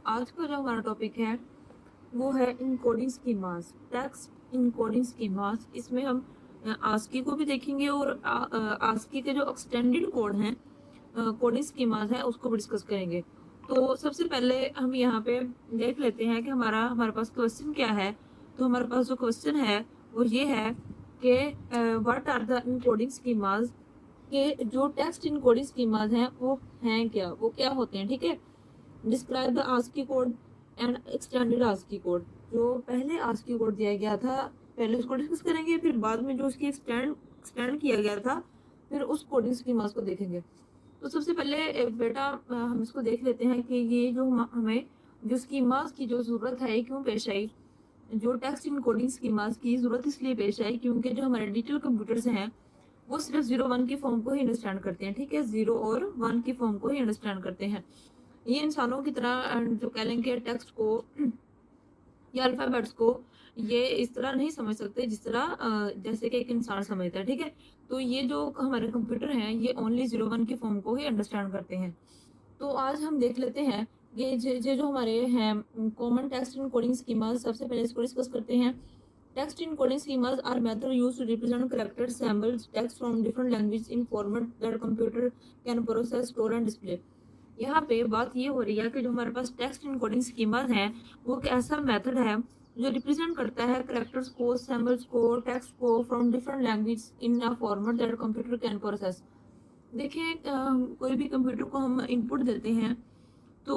आज का जो हमारा टॉपिक है वो है encoding schemas, text encoding schemas. इसमें हम आस्की को भी देखेंगे और आस्की के जो एक्सटेंडेड कोड हैं, कोडिंग स्कीमास है, उसको भी डिस्कस करेंगे। तो सबसे पहले हम यहाँ पे देख लेते हैं कि हमारे पास क्वेश्चन क्या है। तो हमारे पास जो क्वेश्चन है वो ये है कि what are the encoding schemas, के जो टेक्स्ट इनकोडिंग स्कीमास हैं वो हैं क्या, वो क्या होते हैं। ठीक है, describe the ASCII code and extended ASCII code. जो पहले आस्की कोड दिया गया था, पहले उसको डिस्कस करेंगे, फिर बाद में जो उसकी एक्सटेंड किया गया था, फिर उस कोडिंग स्कीमास को देखेंगे। तो सबसे पहले बेटा हम इसको देख लेते हैं कि ये जो हमें जो स्कीमास की जो ज़रूरत है क्यों पेश आई। जो टेक्स्ट इनकोडिंग स्कीमास की ज़रूरत इसलिए पेश आई क्योंकि जो हमारे डिजिटल कंप्यूटर्स हैं वो सिर्फ 0-1 की फॉर्म को ही अंडरस्टैंड करते हैं। ठीक है, 0 और 1 की फॉर्म को ही अंडरस्टैंड करते हैं। ये इंसानों की तरह जो कह लेंगे टेक्स्ट को या अल्फ़ाबेट्स को ये इस तरह नहीं समझ सकते जिस तरह जैसे कि एक इंसान समझता है। ठीक है, तो ये जो हमारे कंप्यूटर हैं ये ओनली 0-1 की फॉर्म को ही अंडरस्टैंड करते हैं। तो आज हम देख लेते हैं ये जो हमारे हैं कॉमन टेक्स्ट इनकोडिंग स्कीमास। सबसे पहले इसको डिस्कस करते हैं। Text encoding schemas are method used to represent characters, symbols, text from different language in format that computer can process, store and display. यहाँ पे बात ये हो रही है कि जो हमारे पास टेक्स्ट इनकोडिंग स्कीमास हैं वो एक ऐसा मेथड है जो रिप्रेजेंट करता है कैरेक्टर्स को, सिंबल्स को, टेक्स्ट को from different language in a format that computer can process. देखिए, कोई भी कंप्यूटर को हम इनपुट देते हैं तो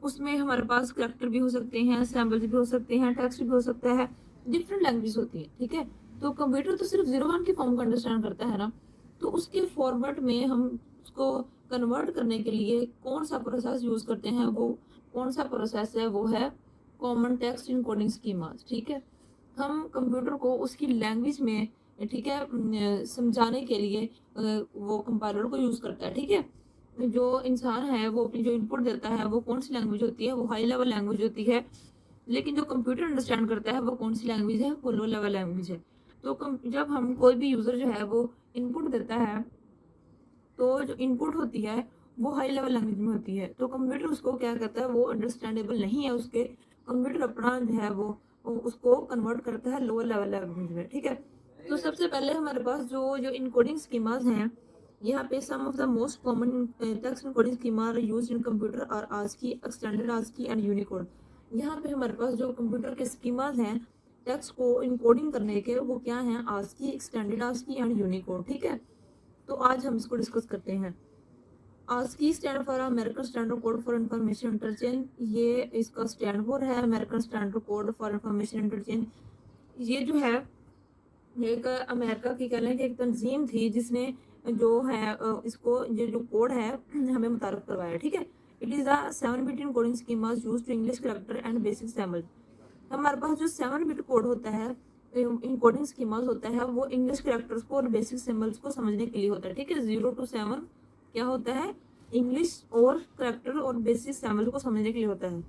उसमें हमारे पास कैरेक्टर भी हो सकते हैं, सिंबल्स भी हो सकते हैं, टेक्स्ट भी हो सकता है, डिफरेंट लैंग्वेज होती है। ठीक है, तो कंप्यूटर तो सिर्फ 0-1 की फॉर्म को अंडरस्टैंड करता है ना, तो उसके फॉर्मेट में हम उसको कन्वर्ट करने के लिए कौन सा प्रोसेस यूज करते हैं, वो कौन सा प्रोसेस है, वो है कॉमन टेक्स्ट इनकोडिंग स्कीमास। ठीक है, हम कंप्यूटर को उसकी लैंग्वेज में, ठीक है, समझाने के लिए वो कंपाइलर को यूज करता है। ठीक है, जो इंसान है वो अपनी जो इनपुट देता है वो कौन सी लैंग्वेज होती है, वो हाई लेवल लैंग्वेज होती है। लेकिन जो कंप्यूटर अंडरस्टैंड करता है वो कौन सी लैंग्वेज है, वो लो लेवल लैंग्वेज है। तो जब हम कोई भी यूजर जो है वो इनपुट देता है तो जो इनपुट होती है वो हाई लेवल लैंग्वेज में होती है, तो कंप्यूटर उसको क्या करता है, वो अंडरस्टैंडेबल नहीं है उसके, कंप्यूटर अपना जो है वो उसको कन्वर्ट करता है लोअर लेवल लैंग्वेज में। ठीक है, तो सबसे पहले हमारे पास जो जो इनकोडिंग स्कीमास हैं, यहाँ पे some of the most common text encoding schema are used in computer are ASCII, extended ASCII and Unicode. यहाँ पे हमारे पास जो कंप्यूटर के स्कीमास हैं टेक्स्ट को इनकोडिंग करने के, वो क्या हैं, ASCII, extended ASCII and Unicode. ठीक है, तो आज हम इसको डिस्कस करते हैं। ASCII stand for American standard code for information interchange. ये इसका स्टैंड फॉर है American standard code for information interchange. ये जो है एक अमेरिका की कह लें कि एक तंजीम थी जिसने जो है इसको ये जो कोड है हमें मुतारफ करवाया। ठीक है, it is a 7-bit encoding schema used to English character and basic symbol. हमारे पास जो 7-bit कोड होता है, इनकोडिंग स्कीमास होता है, वो इंग्लिश कैरेक्टर्स को और बेसिक सिंबल्स को समझने के लिए होता है। ठीक है, 0 to 7 क्या होता है, इंग्लिश और कैरेक्टर और बेसिक सिंबल को समझने के लिए होता है।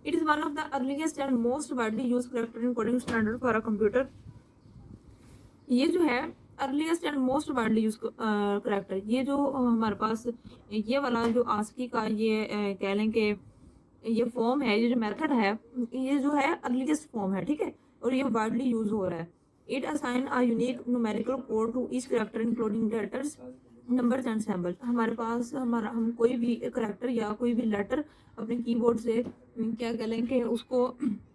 It is one of the earliest and most widely used character encoding standard for a computer. ये जो है earliest and most widely use character, ये जो हमारे पास ये वाला जो आस्की का ये कह लें कि ये फॉर्म है, ये जो मेथड है, ये जो है अर्लीस्ट फॉर्म है। ठीक है, और ये वाइडली यूज हो रहा है। It assign a unique numerical code to each character including letters, numbers and symbol. हमारे पास हम कोई भी कैरेक्टर या कोई भी लेटर अपने कीबोर्ड से क्या कह लें कि उसको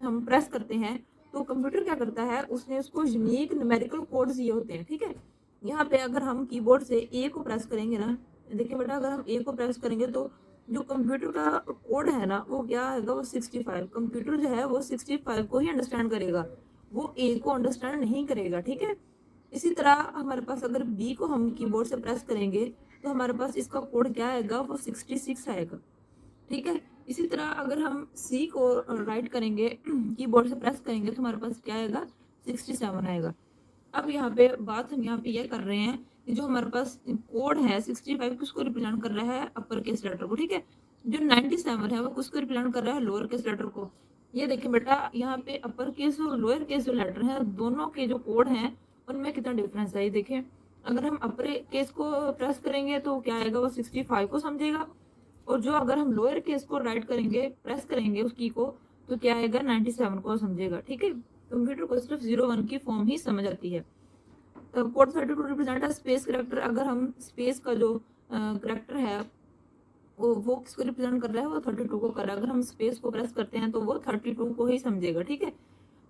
हम प्रेस करते हैं, तो कंप्यूटर क्या करता है, उसने उसको यूनिक न्यूमेरिकल कोड्स दिए होते हैं। ठीक है, यहाँ पे अगर हम कीबोर्ड से ए को प्रेस करेंगे ना, देखिए बेटा, अगर हम ए को प्रेस करेंगे तो जो कंप्यूटर का कोड है ना वो क्या आएगा, वो 65। कंप्यूटर जो है वो 65 को ही अंडरस्टैंड करेगा, वो ए को अंडरस्टैंड नहीं करेगा। ठीक है, इसी तरह हमारे पास अगर बी को हम कीबोर्ड से प्रेस करेंगे तो हमारे पास इसका कोड क्या आएगा, वो 66 आएगा। ठीक है, इसी तरह अगर हम सी को राइट करेंगे कीबोर्ड से प्रेस करेंगे तो हमारे पास क्या आएगा, 67 आएगा। अब यहाँ पे बात हम यहाँ पे ये कर रहे हैं कि जो हमारे पास कोड है 65 किसको रिप्रेजेंट कर रहा है, अपर केस लेटर को। ठीक है, जो 97 है वो किसको रिप्रेजेंट कर रहा है, लोअर केस लेटर को। ये देखिए बेटा, यहाँ पे अपर केस और लोअर केस जो लेटर है दोनों के जो कोड हैं उनमें कितना डिफरेंस है। ये देखिए, अगर हम अपर केस को प्रेस करेंगे तो क्या आएगा, वो 65 को समझेगा, और जो अगर हम लोअर केस को राइट करेंगे, प्रेस करेंगे उस की को, तो क्या आएगा 97 को समझेगा। ठीक है, कंप्यूटर को सिर्फ 01 की फॉर्म ही समझ आती है। कोड 32 रिप्रेजेंट स्पेस करेक्टर, अगर हम स्पेस का जो करेक्टर है वो किसको रिप्रेजेंट कर रहा है, वो 32 को कर रहा है। अगर हम स्पेस को प्रेस करते हैं तो वो 32 को ही समझेगा। ठीक है,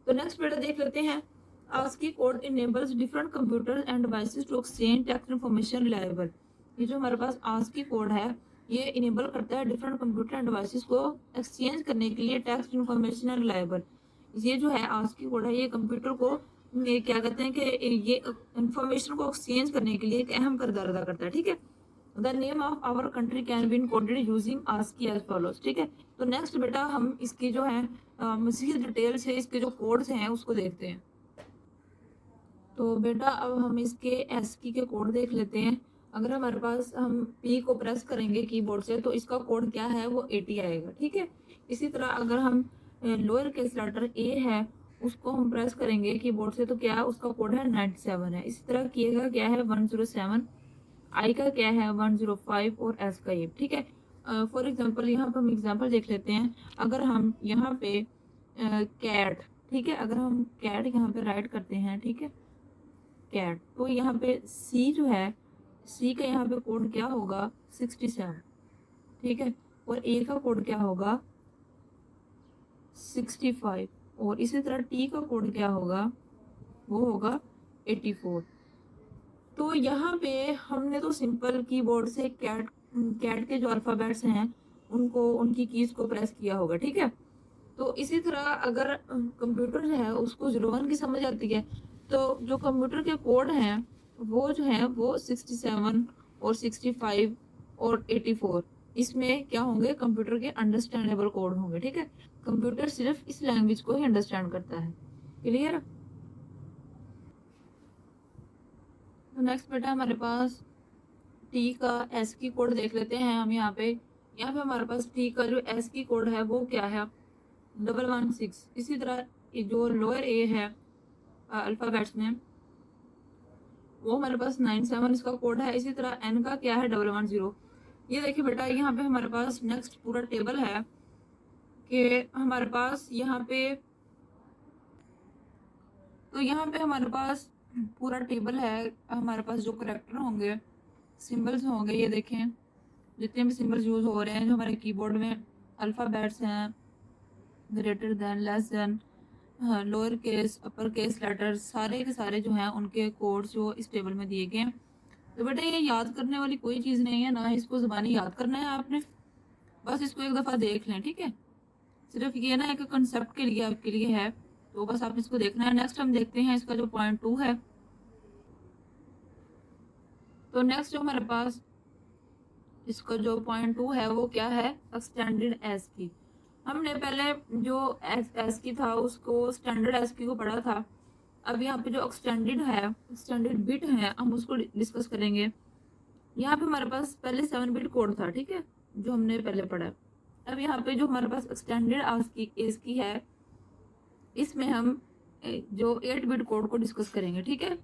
तो नेक्स्ट बेटा देख लेते हैं। ASCII code enables different computers and devices to exchange text information reliable. ये जो हमारे पास ASCII कोड है ये इनेबल करता है डिफरेंट कंप्यूटर एंड डिवाइसेस को एक्सचेंज करने के लिए टेक्स्ट इन्फॉर्मेशन एंड रिलायबल। ये जो है ASCII कोड है ये कंप्यूटर को ये क्या कहते हैं कि ये इंफॉर्मेशन को एक्सचेंज करने के लिए एक अहम किरदार अदा करता है। ठीक है, the name of our country can be encoded using ASCII as follows. ठीक है, तो नेक्स्ट बेटा हम इसकी जो है मजीद डिटेल से इसके जो कोड्स हैं उसको देखते हैं। तो बेटा अब हम इसके ASCII के कोड देख लेते हैं। अगर हमारे पास हम P को प्रेस करेंगे कीबोर्ड से तो इसका कोड क्या है, वो 80 आएगा। ठीक है, इसी तरह अगर हम लोअर केस लेटर A है उसको हम प्रेस करेंगे कीबोर्ड से तो क्या उसका कोड है 97 है। इसी तरह K का क्या है 107, I का क्या है 105 और S का ये। ठीक है, फॉर एग्जांपल यहाँ पर हम एग्जांपल देख लेते हैं। अगर हम यहाँ पे कैट, ठीक है, अगर हम कैट यहाँ पे राइट करते हैं, ठीक है कैट, तो यहाँ पे C जो है C का यहाँ पे कोड क्या होगा 67। ठीक है, और A का कोड क्या होगा 65 और इसी तरह T का कोड क्या होगा, वो होगा 84। तो यहाँ पे हमने तो सिंपल कीबोर्ड से कैट के जो अल्फ़ाबेट्स हैं उनको उनकी कीज को प्रेस किया होगा। ठीक है, तो इसी तरह अगर कंप्यूटर जो है उसको 01 की समझ आती है तो जो कंप्यूटर के कोड हैं वो जो है वो 67 और 65 और 84 इसमें क्या होंगे, कंप्यूटर के अंडरस्टैंडेबल कोड होंगे। ठीक है, कंप्यूटर सिर्फ इस लैंग्वेज को ही अंडरस्टैंड करता है। क्लियर? तो नेक्स्ट बेटा हमारे पास टी का ASCII कोड देख लेते हैं हम। यहाँ पे हमारे पास टी का जो ASCII कोड है वो क्या है 116। इसी तरह जो लोअर ए है अल्फ़ाबेट्स में वो हमारे पास 97 इसका कोड है। इसी तरह एन का क्या है 110। ये देखिए बेटा यहाँ पे हमारे पास नेक्स्ट पूरा टेबल है कि हमारे पास यहाँ पे, तो यहाँ पे हमारे पास पूरा टेबल है। हमारे पास जो करेक्टर होंगे, सिंबल्स होंगे, ये देखें जितने भी सिंबल्स यूज़ हो रहे हैं जो हमारे कीबोर्ड में अल्फ़ाबेट्स हैं, greater than, less than, lower case, upper case letters, सारे के सारे जो हैं उनके कोड्स जो इस टेबल में दिए गए हैं। तो बेटा ये याद करने वाली कोई चीज़ नहीं है, ना इसको ज़बानी याद करना है आपने, बस इसको एक दफ़ा देख लें। ठीक है, सिर्फ ये ना एक कंसेप्ट के लिए आपके लिए है, तो बस आप इसको देखना है। नेक्स्ट हम देखते हैं इसका जो पॉइंट 2 है। तो नेक्स्ट जो हमारे पास इसका जो पॉइंट 2 है वो क्या है, एक्सटेंडेड ASCII। हमने पहले जो ASCII था उसको स्टैंडर्ड ASCII को पढ़ा था। अब यहाँ पे जो एक्सटेंडेड है, एक्सटेंडेड बिट है, हम उसको डिस्कस करेंगे। यहाँ पे हमारे पास पहले 7 बिट कोड था, ठीक है, जो हमने पहले पढ़ा। अब यहाँ पे जो हमारे पास एक्सटेंडेड ASCII है इसमें हम जो 8 बिट कोड को डिस्कस करेंगे। ठीक है,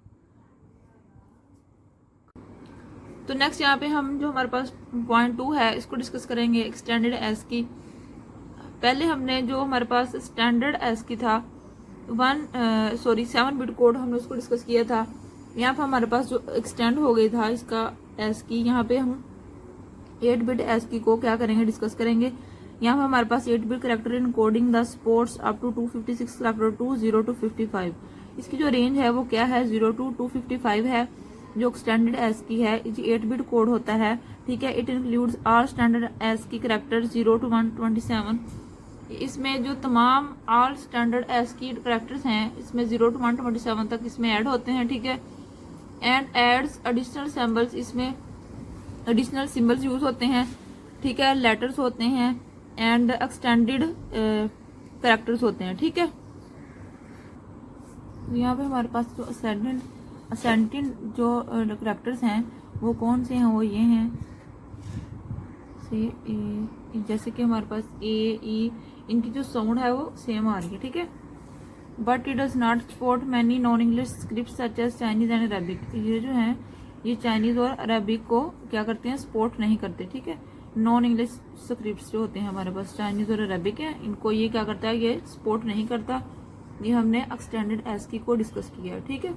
तो नेक्स्ट यहाँ पे हम जो हमारे पास पॉइंट 2 है इसको डिस्कस करेंगे, एक्सटेंडेड ASCII। पहले हमने जो हमारे पास स्टैंडर्ड ASCII था 7 बिट कोड हमने उसको डिस्कस किया था। यहाँ पर हमारे पास जो एक्सटेंड हो गई था इसका ASCII, यहाँ पे हम 8 बिट ASCII को क्या करेंगे, डिस्कस करेंगे। यहाँ पर हमारे पास 8 bit character encoding the supports up to 256 character to 0 to 55। इसकी जो रेंज है वो क्या है 0 to 255 है। जो एक्सटेंडेड ASCII है 8 बिट कोड होता है। ठीक है, it includes all standard ASCII character 0 to 127। इसमें जो तमाम ऑल स्टैंडर्ड ASCII करेक्टर्स हैं इसमें 0 to 127 तक इसमें ऐड होते हैं। ठीक है, एंड एड्स एडिशनल सिंबल्स, इसमें एडिशनल सिंबल्स यूज होते हैं। ठीक है, लेटर्स होते हैं एंड एक्सटेंडेड करेक्टर्स होते हैं। ठीक है, यहाँ पे हमारे पास जो असेंडेंट जो करेक्टर्स हैं वो कौन से हैं, वो ये हैं से जैसे कि हमारे पास ए ई, इनकी जो साउंड है वो सेम आ रही है। ठीक है, but it does not support many non English script such as Chinese and Arabic. ये जो है ये चाइनीज और अरबिक को क्या करते हैं, सपोर्ट नहीं करते। ठीक है, नॉन इंग्लिश स्क्रिप्ट्स जो होते हैं हमारे पास, चाइनीज और अरेबिक है, इनको ये क्या करता है, ये सपोर्ट नहीं करता। ये हमने एक्सटेंडेड ASCII को डिस्कस किया है, ठीक है।